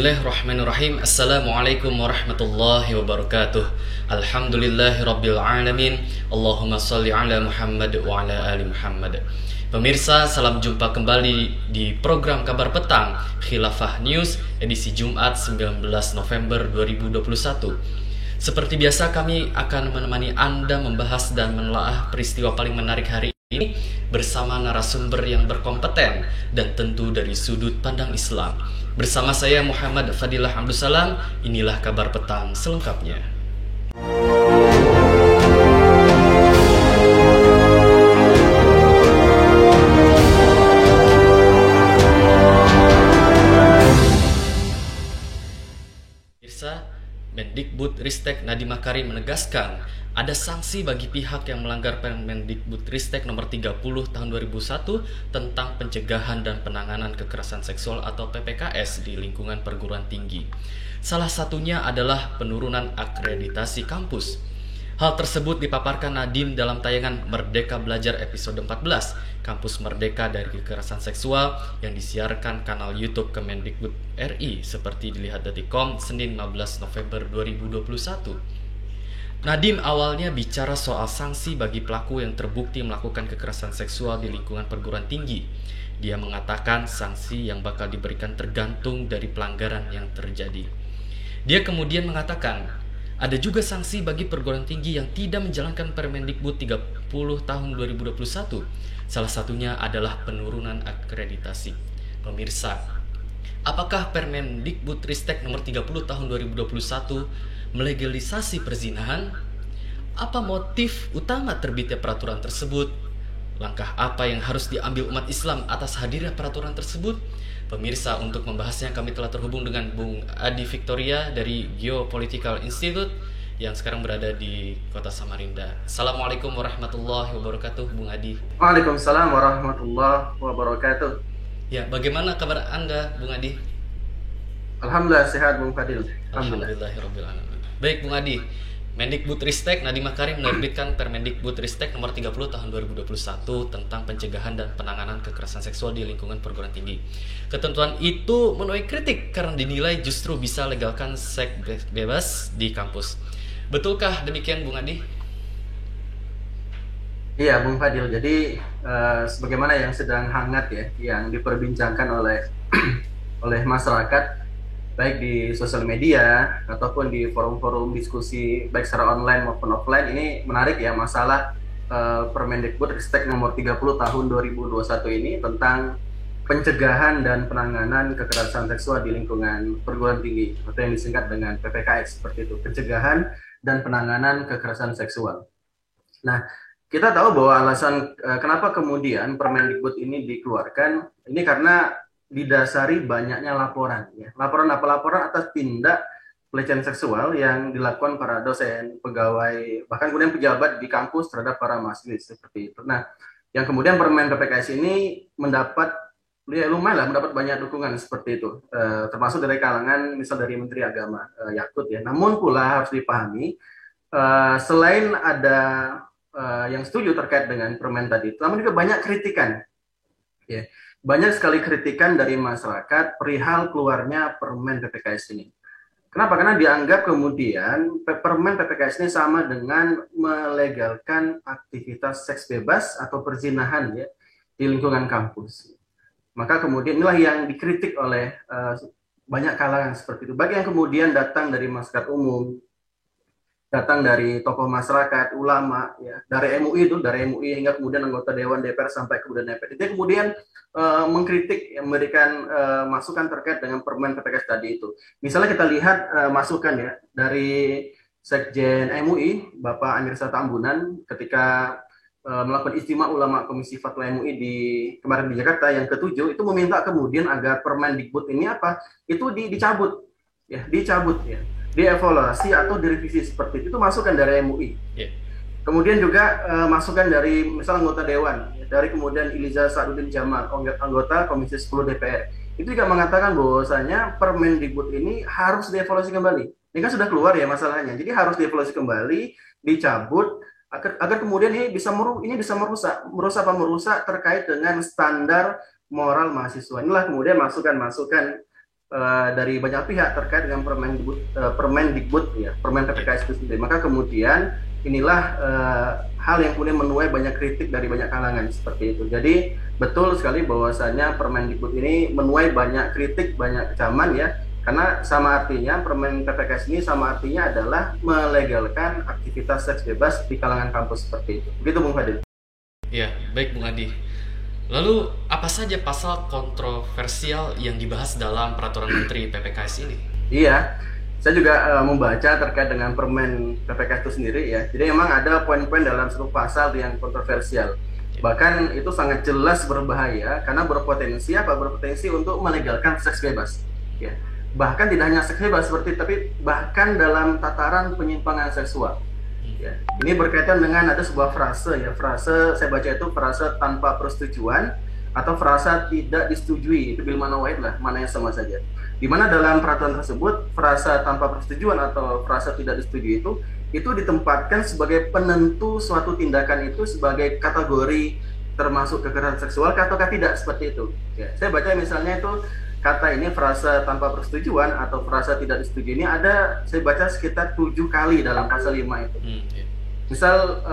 Bismillahirrahmanirrahim. Assalamualaikum warahmatullahi wabarakatuh. Alhamdulillahirabbil alamin. Allahumma shalli ala Muhammad wa ala ali Muhammad. Pemirsa, salam jumpa kembali di program Kabar Petang Khilafah News edisi Jumat 19 November 2021. Seperti biasa, kami akan menemani Anda membahas dan menelaah peristiwa paling menarik hari ini bersama narasumber yang berkompeten dan tentu dari sudut pandang Islam. Bersama saya Muhammad Fadilah Abdussalam, inilah Kabar Petang selengkapnya. Mendikbudristek Nadiem Makarim menegaskan ada sanksi bagi pihak yang melanggar Permendikbudristek nomor 30 tahun 2001 tentang pencegahan dan penanganan kekerasan seksual atau PPKS di lingkungan perguruan tinggi. Salah satunya adalah penurunan akreditasi kampus. Hal tersebut dipaparkan Nadiem dalam tayangan Merdeka Belajar episode 14, Kampus Merdeka dari Kekerasan Seksual, yang disiarkan kanal YouTube Kemendikbud RI seperti dilihat detik.com Senin 15 November 2021. Nadiem awalnya bicara soal sanksi bagi pelaku yang terbukti melakukan kekerasan seksual di lingkungan perguruan tinggi. Dia mengatakan sanksi yang bakal diberikan tergantung dari pelanggaran yang terjadi. Dia kemudian mengatakan ada juga sanksi bagi perguruan tinggi yang tidak menjalankan Permendikbud 30 tahun 2021. Salah satunya adalah penurunan akreditasi. Pemirsa, apakah Permendikbudristek nomor 30 tahun 2021 melegalisasi perzinahan? Apa motif utama terbitnya peraturan tersebut? Langkah apa yang harus diambil umat Islam atas hadirnya peraturan tersebut? Pemirsa, untuk membahasnya kami telah terhubung dengan Bung Adi Victoria dari Geopolitical Institute yang sekarang berada di kota Samarinda. Assalamualaikum warahmatullahi wabarakatuh, Bung Adi. Waalaikumsalam warahmatullahi wabarakatuh. Ya, bagaimana kabar Anda, Bung Adi? Alhamdulillah sehat, Bung Fadil. Alhamdulillahirabbil alamin. Baik, Bung Adi. Mendikbudristek Nadiem Makarim menerbitkan Permendikbudristek nomor 30 tahun 2021 tentang pencegahan dan penanganan kekerasan seksual di lingkungan perguruan tinggi. Ketentuan itu menuai kritik karena dinilai justru bisa legalkan seks bebas di kampus. Betulkah demikian, Bung Adi? Iya, Bung Fadil. Jadi sebagaimana yang sedang hangat ya, yang diperbincangkan oleh masyarakat, baik di sosial media ataupun di forum-forum diskusi baik secara online maupun offline, ini menarik ya, masalah Permendikbudristek nomor 30 tahun 2021 ini tentang pencegahan dan penanganan kekerasan seksual di lingkungan perguruan tinggi atau yang disingkat dengan PPKS, seperti itu, pencegahan dan penanganan kekerasan seksual. Nah, kita tahu bahwa alasan kenapa kemudian Permendikbud ini dikeluarkan ini karena didasari banyaknya laporan ya. Laporan atas tindak pelecehan seksual yang dilakukan para dosen, pegawai, bahkan kemudian pejabat di kampus terhadap para mahasiswa, seperti itu. Nah, yang kemudian Permen PPKS ini mendapat lumayan mendapat banyak dukungan seperti itu, termasuk dari kalangan misal dari Menteri Agama Yakut ya. Namun pula harus dipahami, selain ada yang setuju terkait dengan permen tadi, namun juga banyak kritikan ya. Banyak sekali kritikan dari masyarakat perihal keluarnya permen PPKS ini. Kenapa? Karena dianggap kemudian permen PPKS ini sama dengan melegalkan aktivitas seks bebas atau perzinahan ya di lingkungan kampus. Maka kemudian inilah yang dikritik oleh banyak kalangan seperti itu. Bagi yang kemudian datang dari masyarakat umum, datang dari tokoh masyarakat, ulama, ya, dari MUI hingga kemudian anggota Dewan DPR sampai kemudian DPR. Dia kemudian mengkritik, memberikan masukan terkait dengan permen PPKS tadi itu. Misalnya kita lihat masukan ya dari Sekjen MUI, Bapak Amir Tambunan, ketika melakukan istimewa ulama Komisi Fatwa MUI kemarin di Jakarta yang ke-7, itu meminta kemudian agar Permendikbud ini dicabut ya. Dievaluasi atau direvisi seperti itu masukan dari MUI. Yeah. Kemudian juga masukan dari misalnya anggota Dewan, dari kemudian Iliza Sa'dudin Jamal, anggota Komisi 10 DPR. Itu juga mengatakan bahwasanya Permendikbud ini harus dievaluasi kembali. Ini kan sudah keluar ya masalahnya. Jadi harus dievaluasi kembali, dicabut agar kemudian ini bisa merusak terkait dengan standar moral mahasiswa. Inilah kemudian masukan-masukan dari banyak pihak terkait dengan Permendikbud ya, Permen PPKS itu sendiri. Maka kemudian inilah hal yang kemudian menuai banyak kritik dari banyak kalangan seperti itu. Jadi betul sekali bahwasanya Permendikbud ini menuai banyak kritik, banyak kecaman ya. Karena sama artinya Permen PPKS ini sama artinya adalah melegalkan aktivitas seks bebas di kalangan kampus seperti itu. Begitu Bung Fadil. Ya, baik Bung Adi. Lalu apa saja pasal kontroversial yang dibahas dalam peraturan Menteri PPKS ini? Iya, saya juga membaca terkait dengan Permen PPKS itu sendiri ya. Jadi memang ada poin-poin dalam satu pasal yang kontroversial. Bahkan itu sangat jelas berbahaya karena berpotensi untuk melegalkan seks bebas. Ya. Bahkan tidak hanya seks bebas seperti tapi bahkan dalam tataran penyimpangan seksual. Ya. Ini berkaitan dengan ada sebuah frase ya, frase saya baca itu frase tanpa persetujuan atau frasa tidak disetujui, itu bil mana wahid lah, mana yang sama saja. Di mana dalam peraturan tersebut frasa tanpa persetujuan atau frasa tidak disetujui itu ditempatkan sebagai penentu suatu tindakan itu sebagai kategori termasuk kekerasan seksual ataukah tidak seperti itu. Ya, saya baca misalnya itu kata ini frasa tanpa persetujuan atau frasa tidak disetujui ini ada saya baca sekitar 7 kali dalam pasal 5 itu. Misal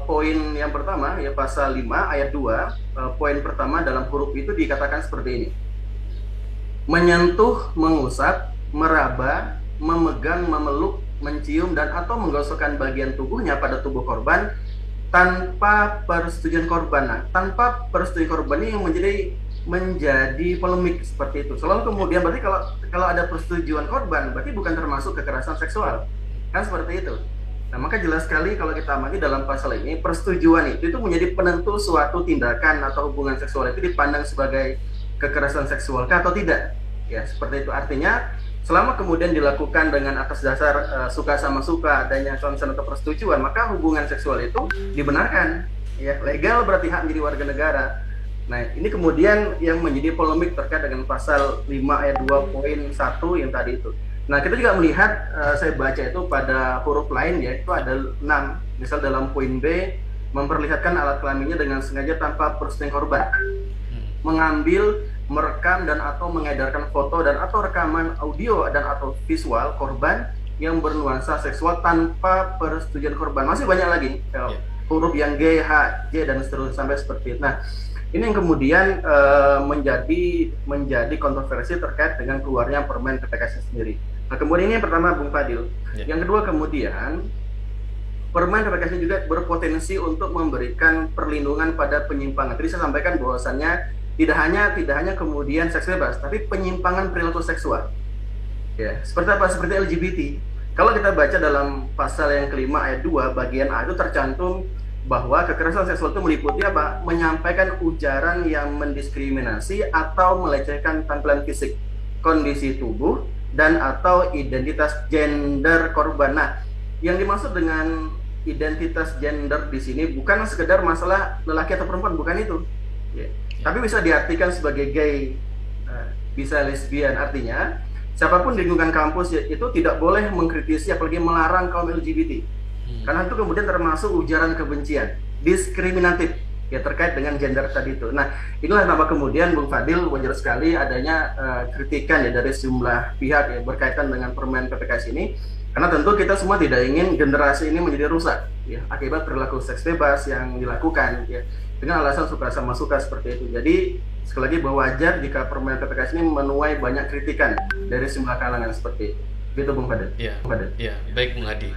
poin yang pertama ya pasal 5 ayat 2 poin pertama dalam huruf itu dikatakan seperti ini. Menyentuh, mengusap, meraba, memegang, memeluk, mencium dan atau menggosokkan bagian tubuhnya pada tubuh korban tanpa persetujuan korban. Nah, tanpa persetujuan korban ini yang menjadi polemik seperti itu. Selalu kemudian berarti kalau ada persetujuan korban berarti bukan termasuk kekerasan seksual. Kan seperti itu. Nah, maka jelas sekali kalau kita amati dalam pasal ini persetujuan itu menjadi penentu suatu tindakan atau hubungan seksual itu dipandang sebagai kekerasan seksual atau tidak. Ya, seperti itu. Artinya selama kemudian dilakukan dengan atas dasar suka sama suka, adanya konsen atau persetujuan, maka hubungan seksual itu dibenarkan. Ya, legal berarti hak menjadi warga negara. Nah, ini kemudian yang menjadi polemik terkait dengan pasal 5 ayat 2 poin 1 yang tadi itu. Nah, kita juga melihat, saya baca itu pada huruf lain ya, itu ada 6. Misal dalam poin B, memperlihatkan alat kelaminnya dengan sengaja tanpa persetujuan korban. Mengambil, merekam dan atau mengedarkan foto dan atau rekaman audio dan atau visual korban yang bernuansa seksual tanpa persetujuan korban. Masih banyak lagi, huruf yang G, H, J dan seterusnya sampai seperti itu. Nah, ini yang kemudian menjadi kontroversi terkait dengan keluarnya Permen PPKS sendiri. Nah, kemudian ini yang pertama Bung Fadil. Yang kedua kemudian Permen PPKS ini juga berpotensi untuk memberikan perlindungan pada penyimpangan. Tadi saya sampaikan bahwasannya tidak hanya kemudian seks bebas, tapi penyimpangan perilaku seksual. Ya, seperti apa? Seperti LGBT. Kalau kita baca dalam pasal yang kelima ayat 2 bagian A itu tercantum bahwa kekerasan seksual itu meliputi apa? Menyampaikan ujaran yang mendiskriminasi atau melecehkan tampilan fisik, kondisi tubuh, dan atau identitas gender korban. Nah, yang dimaksud dengan identitas gender di sini bukan sekedar masalah lelaki atau perempuan, bukan itu. Ya. Tapi bisa diartikan sebagai gay, bisa lesbian. Artinya, siapapun di lingkungan kampus itu tidak boleh mengkritisi apalagi melarang kaum LGBT. Karena itu kemudian termasuk ujaran kebencian, diskriminatif ya terkait dengan gender tadi itu. Nah, inilah kenapa kemudian Bung Fadil wajar sekali adanya kritikan ya dari sejumlah pihak ya berkaitan dengan Permen PPKS ini. Karena tentu kita semua tidak ingin generasi ini menjadi rusak ya akibat perilaku seks bebas yang dilakukan ya dengan alasan suka sama suka seperti itu. Jadi sekali lagi bahwa wajar jika Permen PPKS ini menuai banyak kritikan dari sejumlah kalangan seperti itu. Gitu Bung Fadil. Iya, baik Bung Adi.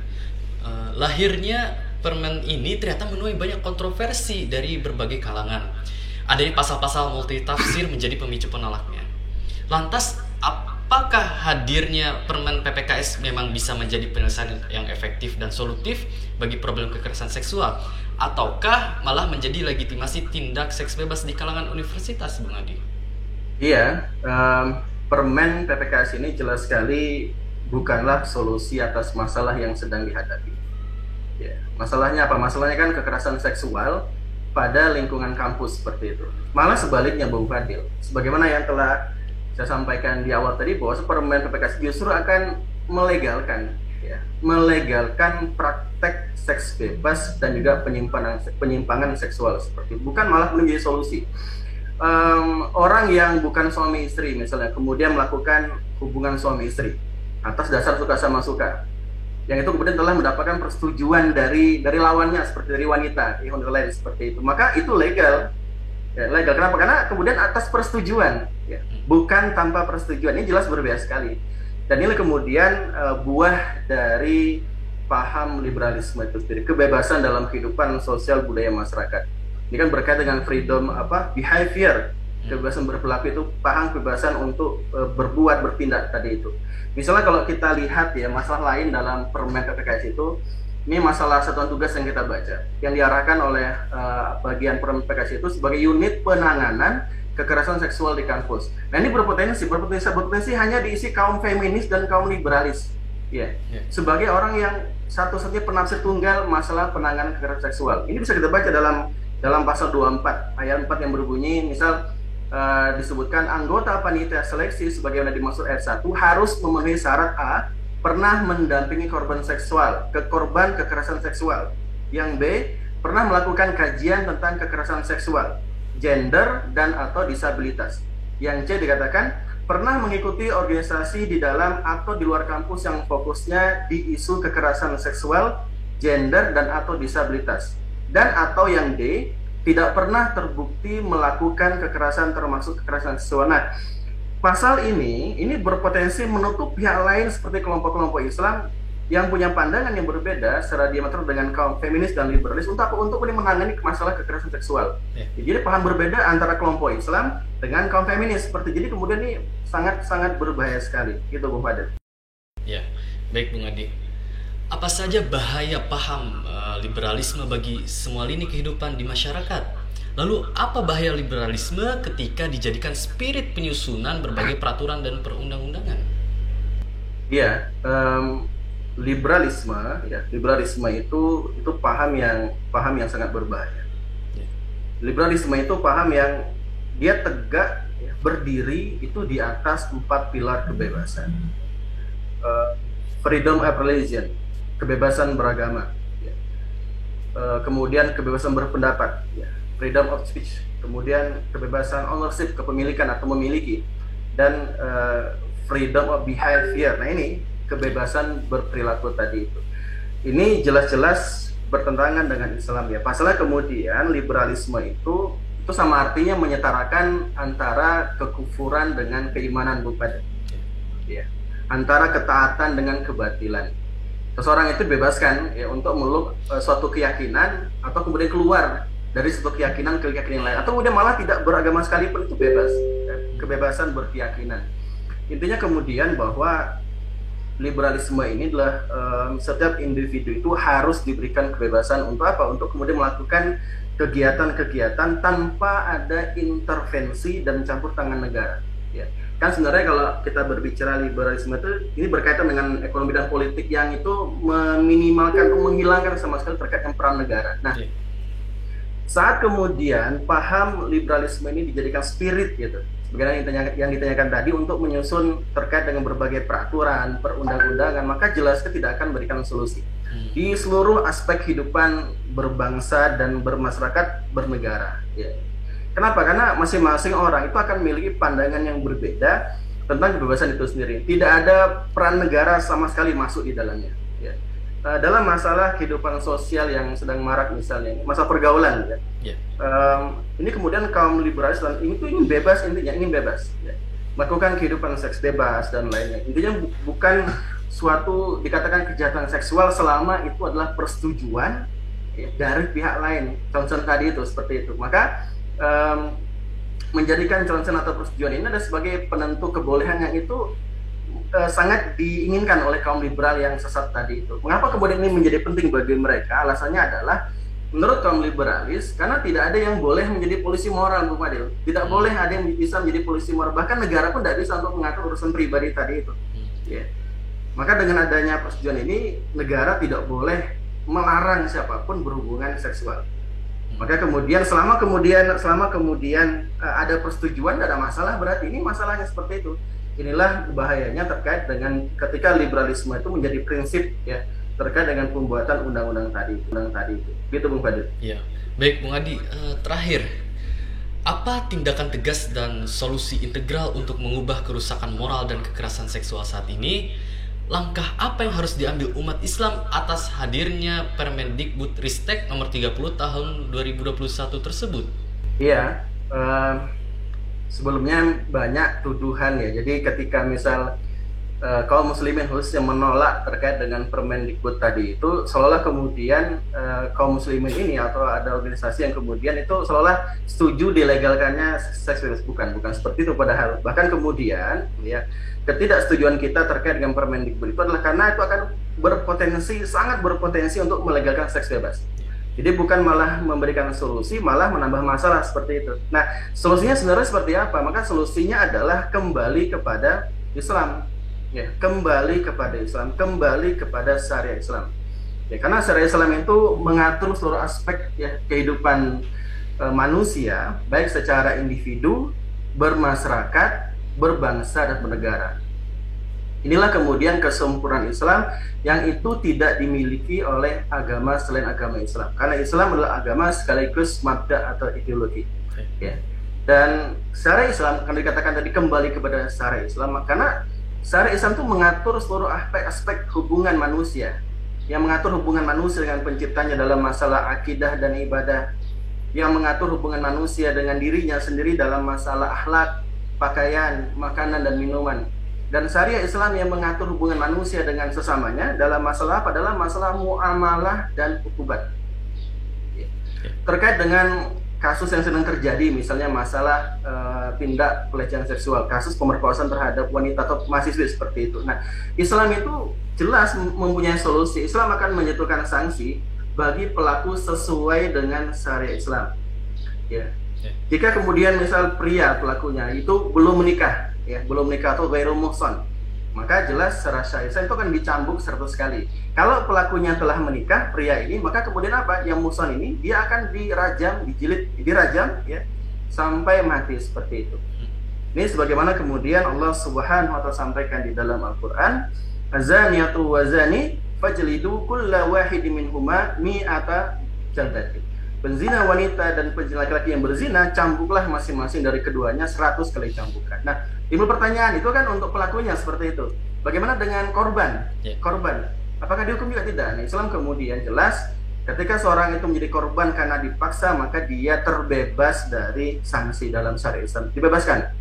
Lahirnya Permen ini ternyata menuai banyak kontroversi dari berbagai kalangan. Adanya pasal-pasal multitafsir menjadi pemicu penolaknya. Lantas, apakah hadirnya Permen PPKS memang bisa menjadi penyelesaian yang efektif dan solutif bagi problem kekerasan seksual? Ataukah malah menjadi legitimasi tindak seks bebas di kalangan universitas, Bung Adi? Iya, Permen PPKS ini jelas sekali bukanlah solusi atas masalah yang sedang dihadapi. Ya, masalahnya apa? Masalahnya kan kekerasan seksual pada lingkungan kampus seperti itu. Malah sebaliknya Bung Fadil. Sebagaimana yang telah saya sampaikan di awal tadi bahwa Permen PPKS justru akan melegalkan praktek seks bebas dan juga penyimpangan seksual seperti itu. Bukan malah menjadi solusi. orang yang bukan suami istri misalnya kemudian melakukan hubungan suami istri atas dasar suka sama suka, yang itu kemudian telah mendapatkan persetujuan dari lawannya seperti dari wanita, yang lain seperti itu, maka itu legal. Ya, legal. Kenapa? Karena kemudian atas persetujuan, ya, bukan tanpa persetujuan. Ini jelas berbeda sekali. Dan ini kemudian buah dari paham liberalisme itu sendiri, kebebasan dalam kehidupan sosial budaya masyarakat. Ini kan berkaitan dengan freedom behavior, kebebasan berperilaku, itu paham kebebasan untuk berbuat, bertindak tadi itu. Misalnya kalau kita lihat ya masalah lain dalam Permen PPKS itu, ini masalah satuan tugas yang kita baca, yang diarahkan oleh bagian Permen PPKS itu sebagai unit penanganan kekerasan seksual di kampus. Nah ini berpotensi hanya diisi kaum feminis dan kaum liberalis, ya, sebagai orang yang satu-satunya penafsir tunggal masalah penanganan kekerasan seksual. Ini bisa kita baca dalam pasal 24 ayat 4 yang berbunyi, misal disebutkan anggota panitia seleksi sebagaimana dimaksud ayat 1 harus memenuhi syarat A, pernah mendampingi korban kekerasan seksual. Yang B, pernah melakukan kajian tentang kekerasan seksual, gender dan atau disabilitas. Yang C dikatakan pernah mengikuti organisasi di dalam atau di luar kampus yang fokusnya di isu kekerasan seksual, gender dan atau disabilitas. Dan atau yang D, tidak pernah terbukti melakukan kekerasan termasuk kekerasan seksual. Nah, pasal ini berpotensi menutup pihak lain seperti kelompok-kelompok Islam yang punya pandangan yang berbeda secara diametral dengan kaum feminis dan liberalis untuk menangani masalah kekerasan seksual. Jadi paham berbeda antara kelompok Islam dengan kaum feminis seperti, jadi kemudian ini sangat berbahaya sekali. Gitu Bung Fadil. Ya, baik Bung Adi. Apa saja bahaya paham liberalisme bagi semua lini kehidupan di masyarakat? Lalu apa bahaya liberalisme ketika dijadikan spirit penyusunan berbagai peraturan dan perundang-undangan? Iya, liberalisme itu paham yang sangat berbahaya. Liberalisme itu paham yang dia tegak, berdiri itu di atas 4 pilar kebebasan. Freedom of religion, kebebasan beragama, kemudian kebebasan berpendapat, freedom of speech, kemudian kebebasan ownership, kepemilikan atau memiliki, dan freedom of behavior. Nah ini kebebasan berperilaku tadi itu. Ini jelas-jelas bertentangan dengan Islam ya. Pasalnya kemudian liberalisme itu sama artinya menyetarakan antara kekufuran dengan keimanan, bukan? Ya. Antara ketaatan dengan kebatilan. Seseorang itu dibebaskan ya untuk meluk suatu keyakinan atau kemudian keluar dari suatu keyakinan ke keyakinan lain, atau kemudian malah tidak beragama sekalipun, itu bebas, kebebasan berkeyakinan. Intinya kemudian bahwa liberalisme ini adalah setiap individu itu harus diberikan kebebasan untuk apa? Untuk kemudian melakukan kegiatan-kegiatan tanpa ada intervensi dan campur tangan negara. Ya. Kan sebenarnya kalau kita berbicara liberalisme itu ini berkaitan dengan ekonomi dan politik yang itu meminimalkan atau menghilangkan sama sekali terkait dengan peran negara. Nah, saat kemudian paham liberalisme ini dijadikan spirit gitu, sebagaimana yang ditanyakan tadi, untuk menyusun terkait dengan berbagai peraturan, perundang-undangan, maka jelasnya tidak akan memberikan solusi di seluruh aspek kehidupan berbangsa dan bermasyarakat bernegara. Ya. Kenapa? Karena masing-masing orang itu akan memiliki pandangan yang berbeda tentang kebebasan itu sendiri. Tidak ada peran negara sama sekali masuk di dalamnya. Ya. Dalam masalah kehidupan sosial yang sedang marak misalnya, masalah pergaulan, ya. Ini kemudian kaum liberalis dan ini bebas, intinya ingin bebas, ya. Melakukan kehidupan seks bebas dan lainnya. Intinya bukan suatu dikatakan kejahatan seksual selama itu adalah persetujuan ya, dari pihak lain. Contoh tadi itu seperti itu. Maka menjadikan consent atau persetujuan ini adalah sebagai penentu kebolehan yang itu sangat diinginkan oleh kaum liberal yang sesat tadi itu. Mengapa kemudian ini menjadi penting bagi mereka? Alasannya adalah menurut kaum liberalis karena tidak ada yang boleh menjadi polisi moral, Bu Fadil. Tidak boleh ada yang bisa menjadi polisi moral. Bahkan negara pun tidak bisa untuk mengatur urusan pribadi tadi itu. Ya. Maka dengan adanya persetujuan ini, negara tidak boleh melarang siapapun berhubungan seksual. Maka kemudian selama kemudian ada persetujuan, tidak ada masalah, berarti ini masalahnya seperti itu. Inilah bahayanya terkait dengan ketika liberalisme itu menjadi prinsip ya terkait dengan pembuatan undang-undang tadi itu. Gitu Bung Fadil. Iya. Baik Bung Adi, terakhir Apa tindakan tegas dan solusi integral untuk mengubah kerusakan moral dan kekerasan seksual saat ini? Langkah apa yang harus diambil umat Islam atas hadirnya Permendikbudristek nomor 30 tahun 2021 tersebut? Iya, sebelumnya banyak tuduhan ya. Jadi ketika misal kaum muslimin khususnya menolak terkait dengan Permendikbud tadi itu, seolah kemudian kaum muslimin ini atau ada organisasi yang kemudian itu seolah setuju dilegalkannya seks bebas. Bukan seperti itu, padahal bahkan kemudian ya ketidaksetujuan kita terkait dengan Permendikbud itu adalah karena itu akan sangat berpotensi untuk melegalkan seks bebas. Jadi bukan malah memberikan solusi, malah menambah masalah seperti itu. Nah, solusinya sebenarnya seperti apa? Maka solusinya adalah kembali kepada Islam. Ya, kembali kepada Islam, kembali kepada syariat Islam. Ya, karena syariat Islam itu mengatur seluruh aspek ya kehidupan manusia, baik secara individu, bermasyarakat, berbangsa dan bernegara. Inilah kemudian kesempurnaan Islam yang itu tidak dimiliki oleh agama selain agama Islam. Karena Islam adalah agama sekaligus mabda atau ideologi. Ya. Dan syariat Islam kan dikatakan tadi kembali kepada syariat Islam karena syariat Islam itu mengatur seluruh aspek hubungan manusia, yang mengatur hubungan manusia dengan penciptanya dalam masalah akidah dan ibadah, yang mengatur hubungan manusia dengan dirinya sendiri dalam masalah akhlak, pakaian, makanan dan minuman. Dan syariat Islam yang mengatur hubungan manusia dengan sesamanya dalam masalah apa? Dalam masalah muamalah dan ukubat. Terkait dengan kasus yang sedang terjadi, misalnya masalah tindak pelecehan seksual, kasus pemerkosaan terhadap wanita atau mahasiswa seperti itu. Nah, Islam itu jelas mempunyai solusi. Islam akan menjatuhkan sanksi bagi pelaku sesuai dengan syariat Islam. Ya. Jika kemudian misal pria pelakunya itu belum menikah, ya, belum menikah atau ghairu muhsan, maka jelas secara syariat itu akan dicambuk 100 kali. Kalau pelakunya telah menikah, pria ini, maka kemudian apa? Yang muhsan ini dia akan dirajam, dirajam ya sampai mati seperti itu. Ini sebagaimana kemudian Allah Subhanahu wa taala sampaikan di dalam Al-Qur'an, azaniyatu wazani fajlidu kulla wahidin minhuma mi'ata jaldatin. Penzina wanita dan penzina laki-laki yang berzina, cambuklah masing-masing dari keduanya 100 kali cambukan. Nah, timbul pertanyaan, itu kan untuk pelakunya seperti itu. Bagaimana dengan korban? Korban, apakah dihukum juga? Tidak. Nah, Islam kemudian jelas, ketika seorang itu menjadi korban karena dipaksa, maka dia terbebas dari sanksi dalam syariat Islam. Dibebaskan.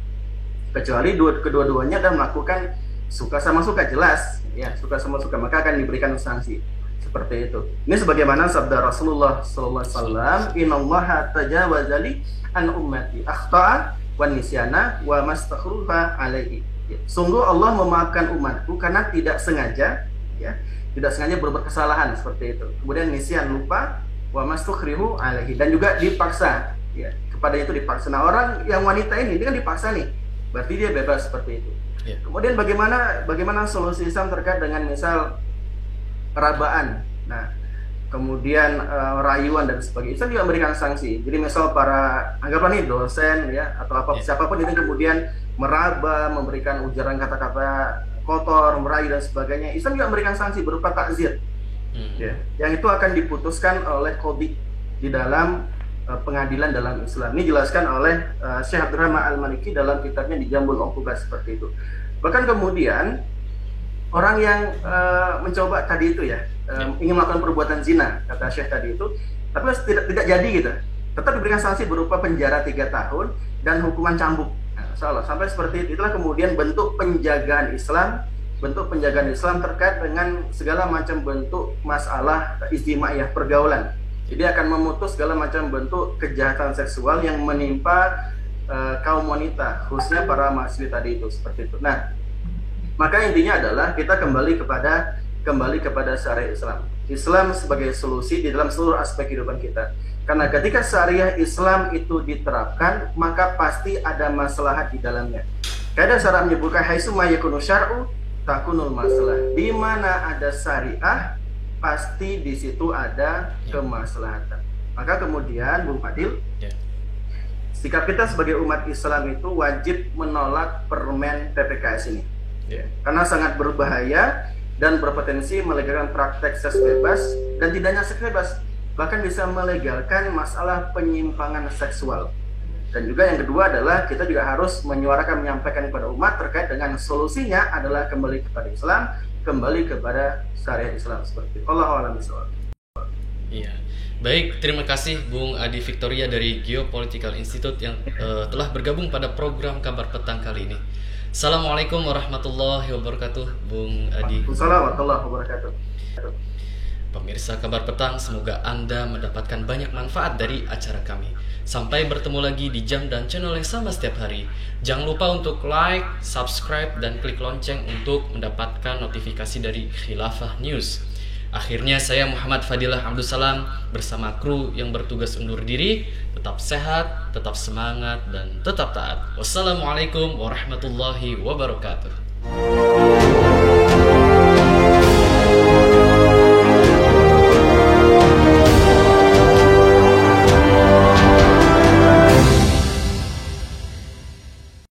Kecuali kedua-duanya dan melakukan suka sama suka, jelas. Ya, suka sama suka, maka akan diberikan sanksi. Seperti itu. Ini sebagaimana sabda Rasulullah sallallahu alaihi wasallam, "Innallaha tajawaza li an ummati akhta'a wa nisyana wa mastakhruha alaihi." Ya. Sungguh Allah memaafkan umatku karena tidak sengaja, ya, tidak sengaja berbuat kesalahan seperti itu. Kemudian nisyan, lupa, wa mastakhrihu alaihi, dan juga dipaksa, ya, kepada itu dipaksa. Nah, orang yang wanita ini dia kan dipaksa nih, berarti dia bebas seperti itu. Ya. Kemudian bagaimana solusi Islam terkait dengan misal perabaan, nah kemudian rayuan dan sebagainya, Islam juga memberikan sanksi. Jadi misal anggaplah nih dosen ya atau siapapun itu kemudian meraba, memberikan ujaran kata-kata kotor, merayu dan sebagainya, Islam juga memberikan sanksi berupa takzir. Ya, yang itu akan diputuskan oleh qadhi di dalam pengadilan dalam Islam. Ini dijelaskan oleh Syekh Abdurrahman Al-Maliki dalam kitabnya Dijambul Uqubat seperti itu. Bahkan kemudian orang yang mencoba tadi itu ya, ingin melakukan perbuatan zina, kata Syekh tadi itu, tapi tidak jadi gitu, tetap diberikan sanksi berupa penjara 3 tahun dan hukuman cambuk. Nah, sampai seperti itu. Itulah kemudian bentuk penjagaan Islam terkait dengan segala macam bentuk masalah ijtimaiyah, pergaulan. Jadi akan memutus segala macam bentuk kejahatan seksual yang menimpa kaum wanita, khususnya para mahasiswa tadi itu, seperti itu. Nah, maka intinya adalah kita kembali kepada syariat Islam. Islam sebagai solusi di dalam seluruh aspek kehidupan kita. Karena ketika syariah Islam itu diterapkan, maka pasti ada maslahat di dalamnya. Kaidah syara menyebutkan haitsu ma yakunu syar'u takunul masalah. Di mana ada syariah, pasti di situ ada kemaslahatan. Maka kemudian Bung Fadil, sikap kita sebagai umat Islam itu wajib menolak permen PPKS ini. Karena sangat berbahaya dan berpotensi melegalkan praktek seks bebas, dan tidak hanya seks bebas, bahkan bisa melegalkan masalah penyimpangan seksual. Dan juga yang kedua adalah kita juga harus menyuarakan, menyampaikan kepada umat terkait dengan solusinya adalah kembali kepada Islam, kembali kepada syariat Islam seperti itu. Allahu a'lam bishawab. Iya. Baik, terima kasih Bung Adi Victoria dari Geopolitical Institute yang telah bergabung pada program Kabar Petang kali ini. Assalamualaikum warahmatullahi wabarakatuh, Bung Adi. Assalamualaikum warahmatullahi wabarakatuh. Pemirsa Kabar Petang, semoga Anda mendapatkan banyak manfaat dari acara kami. Sampai bertemu lagi di jam dan channel yang sama setiap hari. Jangan lupa untuk like, subscribe, dan klik lonceng untuk mendapatkan notifikasi dari Khilafah News. Akhirnya saya Muhammad Fadilah Abdul Salam bersama kru yang bertugas undur diri. Tetap sehat, tetap semangat, dan tetap taat. Wassalamualaikum warahmatullahi wabarakatuh.